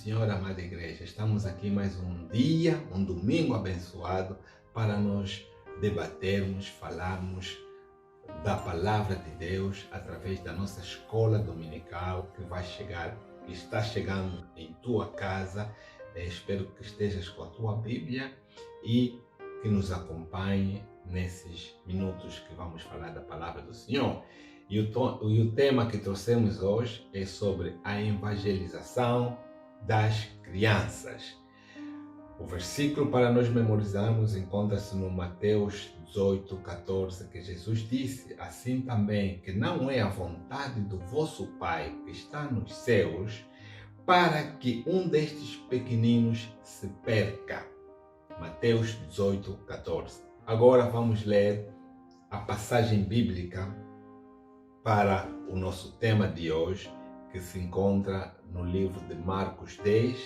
Senhor, amada igreja. Estamos aqui mais um dia, um domingo abençoado para nós debatermos, falarmos da palavra de Deus através da nossa escola dominical que está chegando em tua casa. Espero que estejas com a tua Bíblia e que nos acompanhe nesses minutos que vamos falar da palavra do Senhor. E o tema que trouxemos hoje é sobre a evangelização das crianças. O versículo para nós memorizarmos encontra-se no Mateus 18:14, que Jesus disse: assim também que não é a vontade do vosso Pai que está nos céus, para que um destes pequeninos se perca. Mateus 18:14. Agora vamos ler a passagem bíblica para o nosso tema de hoje, que se encontra no livro de Marcos 10,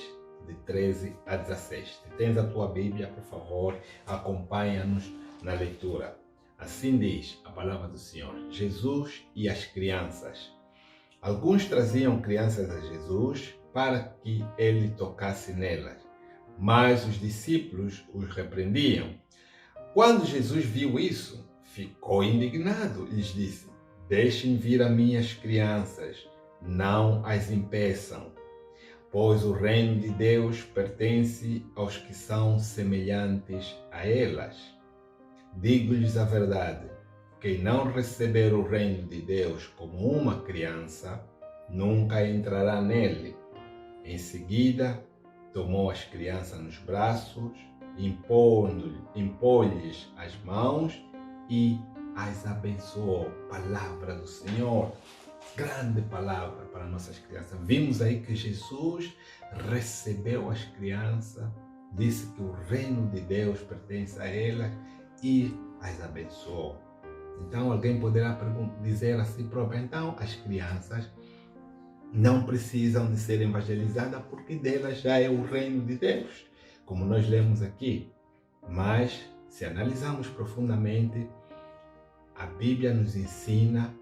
de 13 a 16. Se tens a tua Bíblia, por favor, acompanha-nos na leitura. Assim diz a palavra do Senhor: Jesus e as crianças. Alguns traziam crianças a Jesus para que ele tocasse nelas, mas os discípulos os repreendiam. Quando Jesus viu isso, ficou indignado e lhes disse: deixem vir a minhas crianças, não as impeçam, pois o reino de Deus pertence aos que são semelhantes a elas. Digo-lhes a verdade: quem não receber o reino de Deus como uma criança, nunca entrará nele. Em seguida, tomou as crianças nos braços, impôs-lhes as mãos e as abençoou. Palavra do Senhor. Grande palavra para nossas crianças. Vimos aí que Jesus recebeu as crianças, disse que o reino de Deus pertence a elas e as abençoou. Então alguém poderá dizer a si próprio: então as crianças não precisam de ser evangelizadas porque delas já é o reino de Deus, como nós lemos aqui. Mas se analisarmos profundamente, a Bíblia nos ensina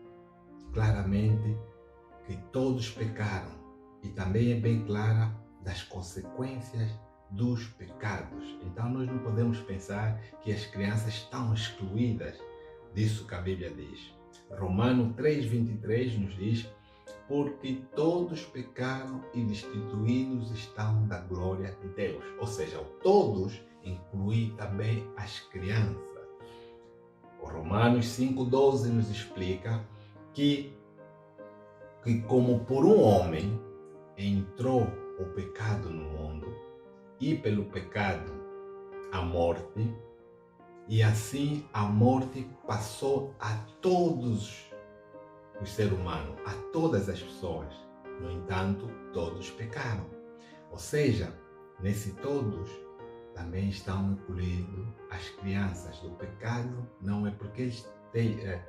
claramente que todos pecaram e também é bem clara das consequências dos pecados. Então nós não podemos pensar que as crianças estão excluídas disso que a Bíblia diz. Romanos 3:23 nos diz: porque todos pecaram e destituídos estão da glória de Deus. Ou seja, o todos inclui também as crianças. O Romanos 5:12 nos explica que como por um homem entrou o pecado no mundo, e pelo pecado a morte, e assim a morte passou a todos os seres humanos, a todas as pessoas. No entanto, todos pecaram. Ou seja, nesse todos também estão incluídos as crianças. Do pecado não é porque eles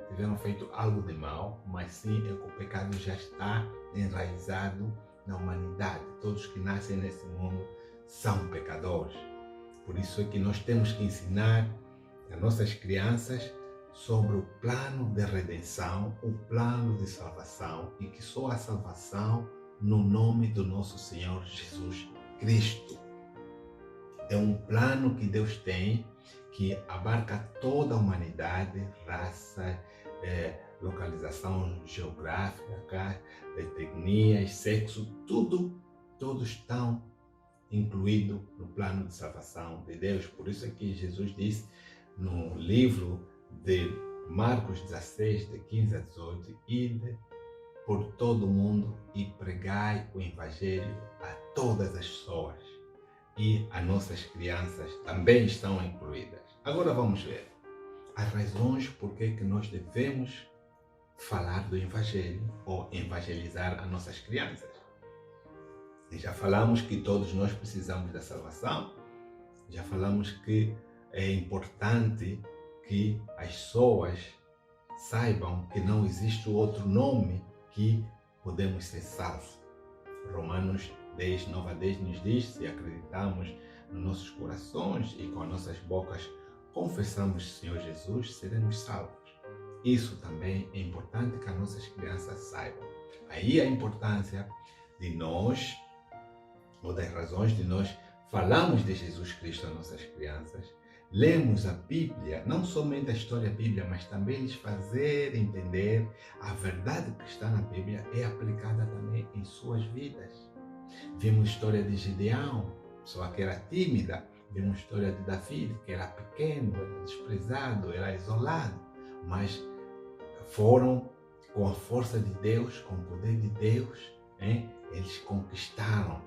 tiveram feito algo de mal, mas sim é que o pecado já está enraizado na humanidade. Todos que nascem nesse mundo são pecadores. Por isso é que nós temos que ensinar as nossas crianças sobre o plano de redenção, o plano de salvação, e que só a salvação no nome do nosso Senhor Jesus Cristo. É um plano que Deus tem que abarca toda a humanidade, raça, localização geográfica, etnias, sexo, todos estão incluídos no plano de salvação de Deus. Por isso é que Jesus disse no livro de Marcos 16, de 15 a 18, ide por todo o mundo e pregai o evangelho a todas as pessoas. E as nossas crianças também estão incluídas. Agora vamos ver as razões por que nós devemos falar do evangelho ou evangelizar as nossas crianças. E já falamos que todos nós precisamos da salvação. Já falamos que é importante que as pessoas saibam que não existe outro nome que podemos ser salvos. Romanos 10, 9 a 10 nos diz: se acreditamos nos nossos corações e com as nossas bocas confessamos o Senhor Jesus, seremos salvos. Isso também é importante que as nossas crianças saibam. Aí a importância de nós ou das razões de nós falarmos de Jesus Cristo às nossas crianças, lemos a Bíblia, não somente a história da Bíblia, mas também lhes fazer entender a verdade que está na Bíblia é aplicada também em suas vidas. Vimos a história de Gideão, pessoa que era tímida. Vimos a história de Davi, que era pequeno, era desprezado, era isolado, mas foram com a força de Deus, com o poder de Deus, eles conquistaram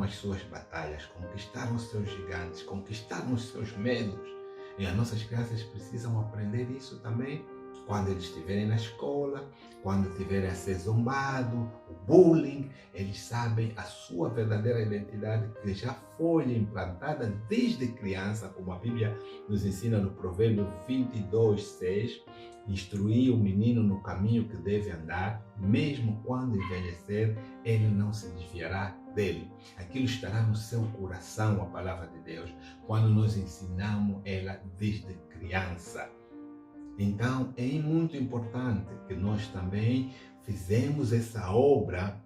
as suas batalhas, conquistaram os seus gigantes, conquistaram os seus medos. E as nossas crianças precisam aprender isso também quando eles estiverem na escola, quando estiverem a ser zombado, o bullying, eles sabem a sua verdadeira identidade que já foi implantada desde criança, como a Bíblia nos ensina no Provérbio 22:6, instruir o menino no caminho que deve andar, mesmo quando envelhecer, ele não se desviará dele. Aquilo estará no seu coração, a palavra de Deus, quando nós ensinamos ela desde criança. Então, é muito importante que nós também fizemos essa obra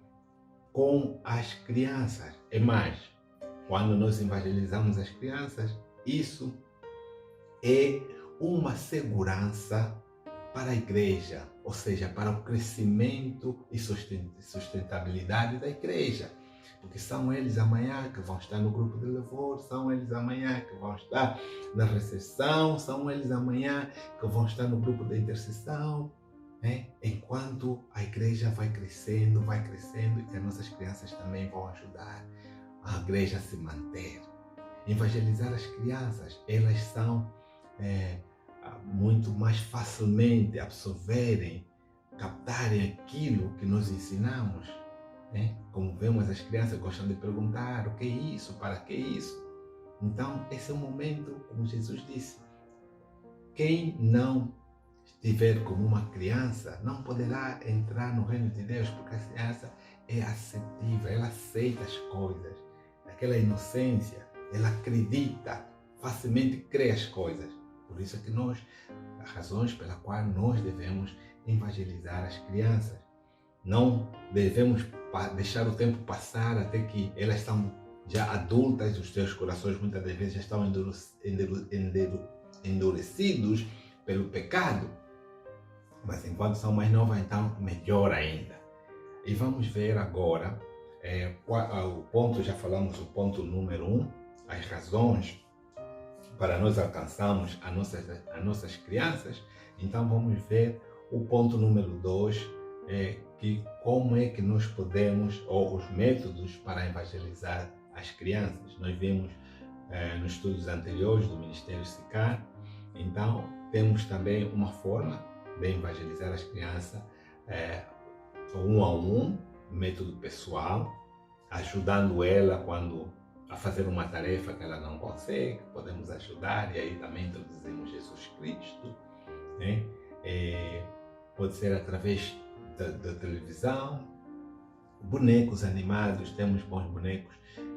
com as crianças. É mais, quando nós evangelizamos as crianças, isso é uma segurança para a igreja, ou seja, para o crescimento e sustentabilidade da igreja. Porque são eles amanhã que vão estar no grupo de louvor, são eles amanhã que vão estar na recepção, são eles amanhã que vão estar no grupo de intercessão, enquanto a igreja vai crescendo e as nossas crianças também vão ajudar a igreja a se manter. Evangelizar as crianças, elas são muito mais facilmente absorverem, captarem aquilo que nós ensinamos. Como vemos, as crianças gostam de perguntar o que é isso, para que isso. Então, esse é o momento, como Jesus disse, quem não estiver como uma criança não poderá entrar no reino de Deus, porque a criança é acetiva, ela aceita as coisas, aquela inocência, ela acredita, facilmente crê as coisas. Por isso é que as razões pela qual nós devemos evangelizar as crianças. Não devemos deixar o tempo passar até que elas são já adultas, os seus corações muitas das vezes já estão endurecidos pelo pecado. Mas enquanto são mais novas, então melhor ainda. E vamos ver agora, o ponto, já falamos o ponto número 1, as razões para nós alcançarmos as nossas crianças. Então vamos ver o ponto número 2, que como é que nós podemos, ou os métodos para evangelizar as crianças. Nós vimos nos estudos anteriores do Ministério SICAR, então temos também uma forma de evangelizar as crianças, um a um, método pessoal, ajudando ela quando a fazer uma tarefa que ela não consegue, podemos ajudar, e aí também introduzimos Jesus Cristo, pode ser através da televisão, bonecos animados, temos bons bonecos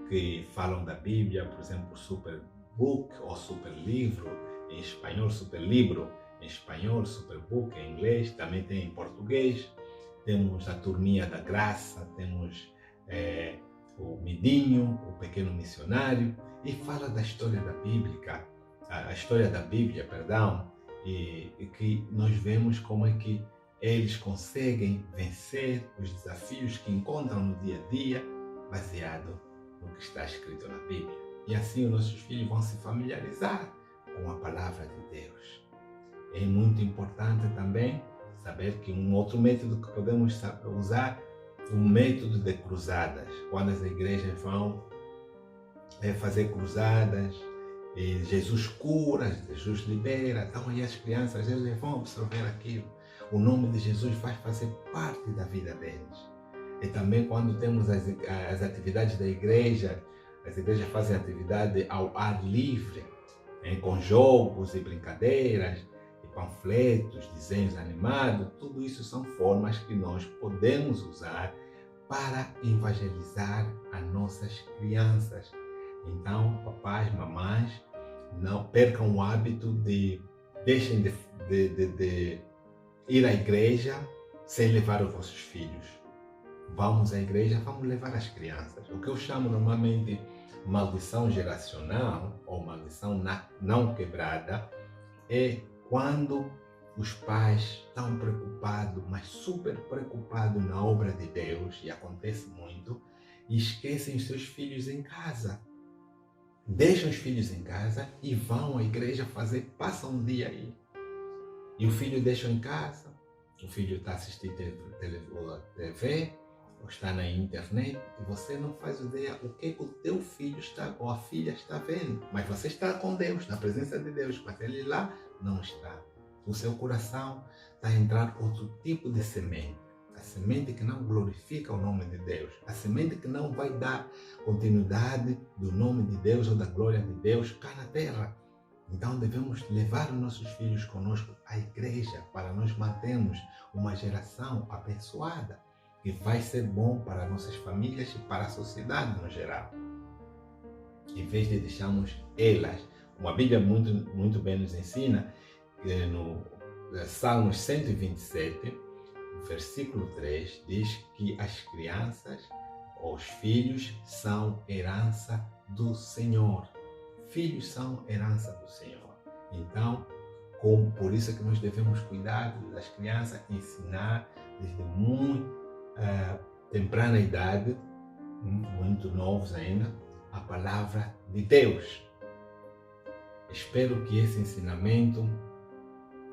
que falam da Bíblia, por exemplo, Superbook ou Superlivro em espanhol, Superlibro em espanhol, Superbook em inglês, também tem em português. Temos a Turminha da Graça, temos o Midinho, o Pequeno Missionário, e fala da história da Bíblia, e que nós vemos como é que eles conseguem vencer os desafios que encontram no dia a dia, baseado no que está escrito na Bíblia. E assim os nossos filhos vão se familiarizar com a palavra de Deus. É muito importante também saber que um outro método que podemos usar é o método de cruzadas. Quando as igrejas vão fazer cruzadas, Jesus cura, Jesus libera, então aí as crianças eles vão absorver aquilo. O nome de Jesus vai fazer parte da vida deles. E também quando temos as atividades da igreja, as igrejas fazem atividade ao ar livre, com jogos e brincadeiras, e panfletos, desenhos animados, tudo isso são formas que nós podemos usar para evangelizar as nossas crianças. Então, papais, mamães, não percam o hábito deixem de ir à igreja sem levar os vossos filhos. vamos à igreja, vamos levar as crianças. O que eu chamo normalmente maldição geracional ou maldição não quebrada é quando os pais estão preocupados, mas super preocupados na obra de Deus, e acontece muito, e esquecem os seus filhos em casa. Deixam os filhos em casa e vão à igreja passam um dia aí. E o filho deixa em casa, o filho está assistindo TV, ou está na internet, e você não faz ideia o que o teu filho está, ou a filha está vendo. Mas você está com Deus, na presença de Deus, mas ele lá não está. O seu coração está a entrar outro tipo de semente. A semente que não glorifica o nome de Deus. A semente que não vai dar continuidade do nome de Deus ou da glória de Deus cá na terra. Então devemos levar os nossos filhos conosco à igreja para nós mantermos uma geração abençoada, que vai ser bom para nossas famílias e para a sociedade no geral. Em vez de deixarmos elas, como a Bíblia muito bem nos ensina, no Salmos 127, versículo 3, diz que as crianças, os filhos, são herança do Senhor. Filhos são herança do Senhor. Então, por isso é que nós devemos cuidar das crianças, ensinar desde muito temprana idade, muito novos ainda, a palavra de Deus. Espero que esse ensinamento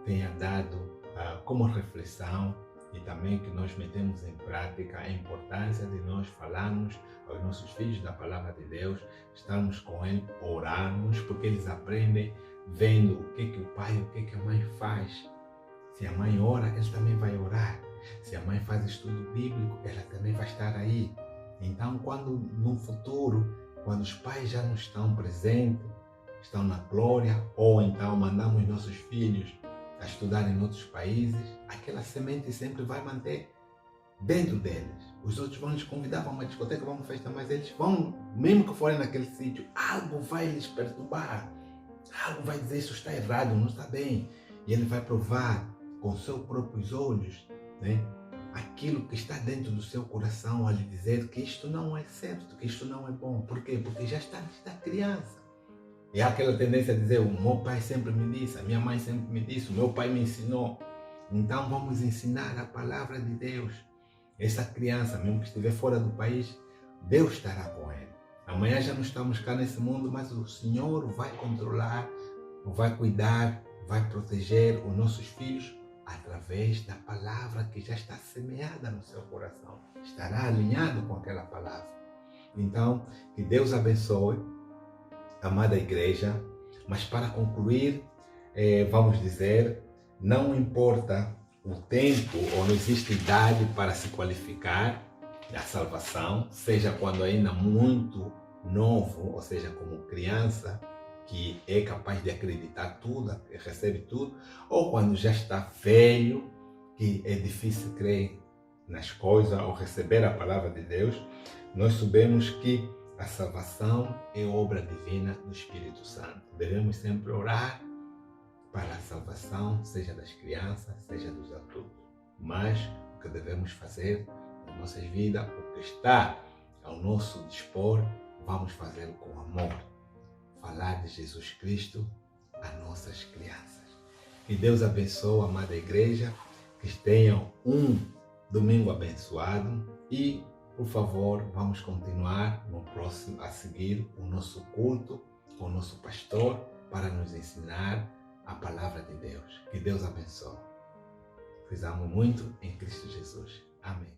tenha dado como reflexão, e também que nós metemos em prática a importância de nós falarmos aos nossos filhos da palavra de Deus, estarmos com eles, orarmos, porque eles aprendem vendo o que o pai e o que a mãe faz. Se a mãe ora, ele também vai orar. Se a mãe faz estudo bíblico, ela também vai estar aí. Então, quando no futuro, quando os pais já não estão presentes, estão na glória, ou então mandamos nossos filhos a estudar em outros países, aquela semente sempre vai manter dentro deles. Os outros vão nos convidar para uma discoteca, para uma festa, mas eles vão, mesmo que forem naquele sítio, algo vai lhes perturbar, algo vai dizer isso está errado, não está bem, e ele vai provar com seus próprios olhos, né, aquilo que está dentro do seu coração, a lhe dizer que isto não é certo, que isto não é bom. Por quê? Porque já está desde criança. E há aquela tendência a dizer, o meu pai sempre me disse, a minha mãe sempre me disse, o meu pai me ensinou. Então vamos ensinar a palavra de Deus. Essa criança, mesmo que estiver fora do país, Deus estará com ele. Amanhã já não estamos cá nesse mundo, mas o Senhor vai controlar, vai cuidar, vai proteger os nossos filhos através da palavra que já está semeada no seu coração. Estará alinhado com aquela palavra. Então, que Deus abençoe, amada igreja. Mas para concluir, vamos dizer, não importa o tempo ou não existe idade para se qualificar da salvação, seja quando ainda muito novo, ou seja, como criança, que é capaz de acreditar tudo, recebe tudo, ou quando já está velho, que é difícil crer nas coisas ou receber a palavra de Deus. Nós sabemos que a salvação é obra divina do Espírito Santo. Devemos sempre orar para a salvação, seja das crianças, seja dos adultos. Mas o que devemos fazer nas nossas vidas, o que está ao nosso dispor, vamos fazer com amor. Falar de Jesus Cristo a nossas crianças. Que Deus abençoe a amada igreja, que tenham um domingo abençoado e, por favor, vamos continuar no próximo a seguir o nosso culto com o nosso pastor para nos ensinar a palavra de Deus. Que Deus abençoe. Fizemos muito em Cristo Jesus. Amém.